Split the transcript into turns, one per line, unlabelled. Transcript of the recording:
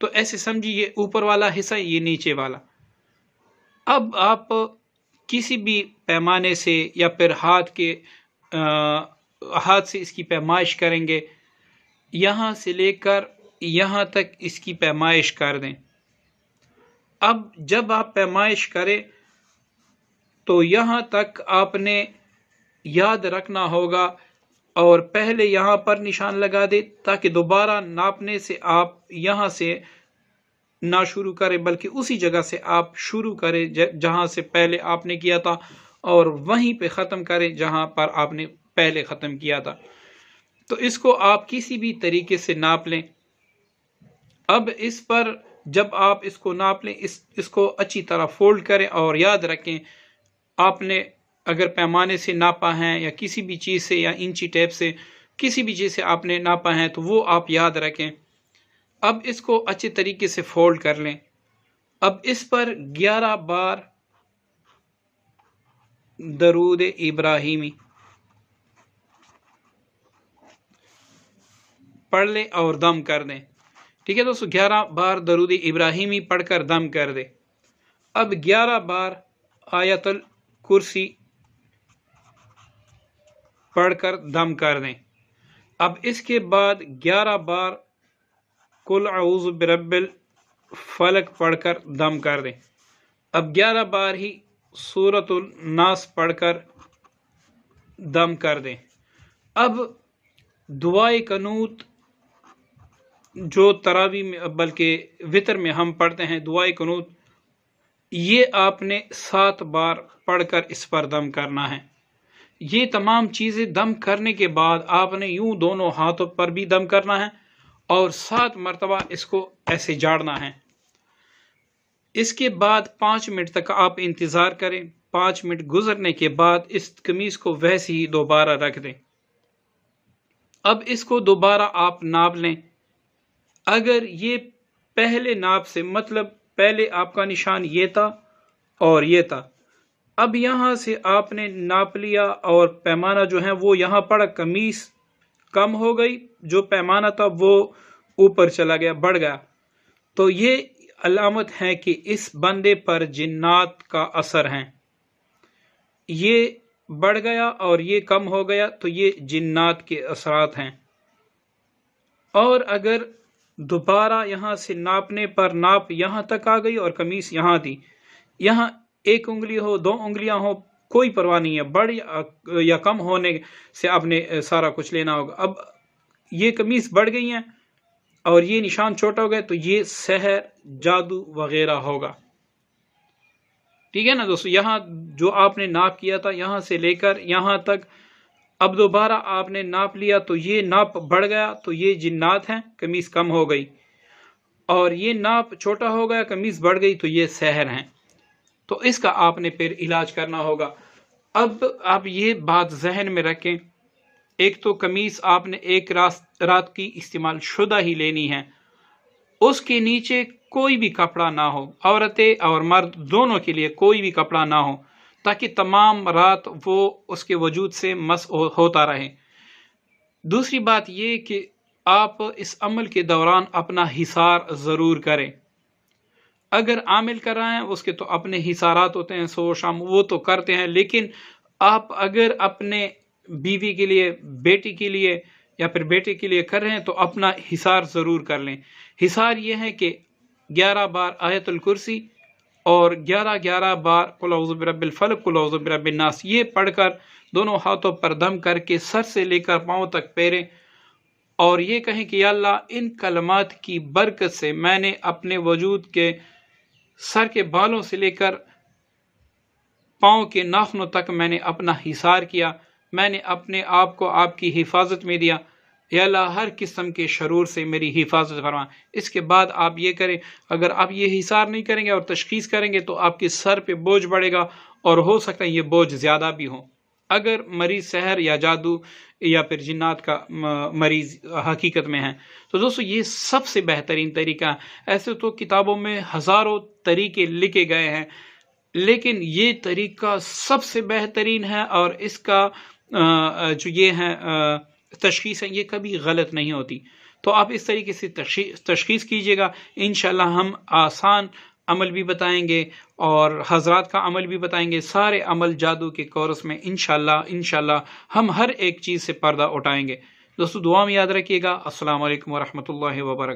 تو ایسے سمجھیے یہ اوپر والا حصہ، یہ نیچے والا۔ اب آپ کسی بھی پیمانے سے یا پھر ہاتھ سے اس کی پیمائش کریں گے، یہاں سے لے کر یہاں تک اس کی پیمائش کر دیں۔ اب جب آپ پیمائش کریں تو یہاں تک آپ نے یاد رکھنا ہوگا، اور پہلے یہاں پر نشان لگا دے تاکہ دوبارہ ناپنے سے آپ یہاں سے نہ شروع کریں بلکہ اسی جگہ سے آپ شروع کریں جہاں سے پہلے آپ نے کیا تھا، اور وہیں پہ ختم کریں جہاں پر آپ نے پہلے ختم کیا تھا۔ تو اس کو آپ کسی بھی طریقے سے ناپ لیں۔ اب اس پر جب آپ اس کو ناپ لیں، اس کو اچھی طرح فولڈ کریں، اور یاد رکھیں آپ نے اگر پیمانے سے ناپا ہے یا کسی بھی چیز سے یا انچی ٹیپ سے کسی بھی چیز سے آپ نے ناپا ہے تو وہ آپ یاد رکھیں۔ اب اس کو اچھے طریقے سے فولڈ کر لیں۔ اب اس پر 11 بار درود ابراہیمی پڑھ لیں اور دم کر دیں۔ ٹھیک ہے دوستو، 11 بار درود ابراہیمی پڑھ کر دم کر دیں۔ اب 11 بار آیت الکرسی پڑھ کر دم کر دیں۔ اب اس کے بعد 11 بار قل اعوذ برب الفلق پڑھ کر دم کر دیں۔ اب 11 بار ہی سورۃ الناس پڑھ کر دم کر دیں۔ اب دعائے قنوت جو تراویح میں بلکہ وتر میں ہم پڑھتے ہیں، دعائے قنوت، یہ آپ نے 7 بار پڑھ کر اس پر دم کرنا ہے۔ یہ تمام چیزیں دم کرنے کے بعد آپ نے یوں دونوں ہاتھوں پر بھی دم کرنا ہے اور 7 مرتبہ اس کو ایسے جاڑنا ہے۔ اس کے بعد 5 منٹ تک آپ انتظار کریں۔ 5 منٹ گزرنے کے بعد اس قمیص کو ویسے ہی دوبارہ رکھ دیں۔ اب اس کو دوبارہ آپ ناپ لیں۔ اگر یہ پہلے ناپ سے، مطلب پہلے آپ کا نشان یہ تھا اور یہ تھا، اب یہاں سے آپ نے ناپ لیا اور پیمانہ جو ہے وہ یہاں پڑا، قمیص کم ہو گئی، جو پیمانہ تھا وہ اوپر چلا گیا، بڑھ گیا، تو یہ علامت ہے کہ اس بندے پر جنات کا اثر ہے۔ یہ بڑھ گیا اور یہ کم ہو گیا تو یہ جنات کے اثرات ہیں۔ اور اگر دوبارہ یہاں سے ناپنے پر ناپ یہاں تک آ گئی اور قمیص یہاں تھی، یہاں 1 انگلی ہو 2 انگلیاں ہو کوئی پرواہ نہیں ہے، بڑھ یا کم ہونے سے آپ نے سارا کچھ لینا ہوگا۔ اب یہ قمیص بڑھ گئی ہیں اور یہ نشان چھوٹا ہو گیا تو یہ سحر، جادو وغیرہ ہوگا۔ ٹھیک ہے نا دوستو، یہاں جو آپ نے ناپ کیا تھا یہاں سے لے کر یہاں تک، اب دوبارہ آپ نے ناپ لیا تو یہ ناپ بڑھ گیا تو یہ جنات ہیں، قمیص کم ہو گئی، اور یہ ناپ چھوٹا ہو گیا، قمیص بڑھ گئی تو یہ سحر ہیں۔ تو اس کا آپ نے پھر علاج کرنا ہوگا۔ اب آپ یہ بات ذہن میں رکھیں، ایک تو قمیص آپ نے ایک رات کی استعمال شدہ ہی لینی ہے، اس کے نیچے کوئی بھی کپڑا نہ ہو، عورتیں اور مرد دونوں کے لیے کوئی بھی کپڑا نہ ہو، تاکہ تمام رات وہ اس کے وجود سے مس ہوتا رہے۔ دوسری بات یہ کہ آپ اس عمل کے دوران اپنا حصار ضرور کریں۔ اگر عامل کر رہے ہیں اس کے تو اپنے حصارات ہوتے ہیں، صبح شام وہ تو کرتے ہیں، لیکن آپ اگر اپنے بیوی کے لیے، بیٹی کے لیے یا پھر بیٹے کے لیے کر رہے ہیں تو اپنا حصار ضرور کر لیں۔ حصار یہ ہے کہ 11 بار آیت الکرسی اور 11 بار قل اعوذ برب الفلق، قل اعوذ برب الناس، یہ پڑھ کر دونوں ہاتھوں پر دم کر کے سر سے لے کر پاؤں تک پھیریں، اور یہ کہیں کہ یا اللہ ان کلمات کی برکت سے میں نے اپنے وجود کے سر کے بالوں سے لے کر پاؤں کے ناخنوں تک میں نے اپنا حصار کیا، میں نے اپنے آپ کو آپ کی حفاظت میں دیا، یا اللہ ہر قسم کے شرور سے میری حفاظت فرما۔ اس کے بعد آپ یہ کریں، اگر آپ یہ حصار نہیں کریں گے اور تشخیص کریں گے تو آپ کے سر پہ بوجھ بڑھے گا، اور ہو سکتا ہے یہ بوجھ زیادہ بھی ہو۔ اگر مریض سحر یا جادو یا پھر جنات کا مریض حقیقت میں ہے تو دوستو یہ سب سے بہترین طریقہ ہے۔ ایسے تو کتابوں میں ہزاروں طریقے لکھے گئے ہیں، لیکن یہ طریقہ سب سے بہترین ہے، اور اس کا جو یہ ہے تشخیص ہیں یہ کبھی غلط نہیں ہوتی. تو آپ اس طریقے سے تشخیص کیجئے گا. انشاءاللہ ہم آسان عمل بھی بتائیں گے اور حضرات کا عمل بھی بتائیں گے. سارے عمل جادو کے کورس میں انشاءاللہ ہم ہر ایک چیز سے پردہ اٹھائیں گے. دوستو دعا میں یاد رکھیے گا. السلام علیکم ورحمۃ اللہ وبرکاتہ.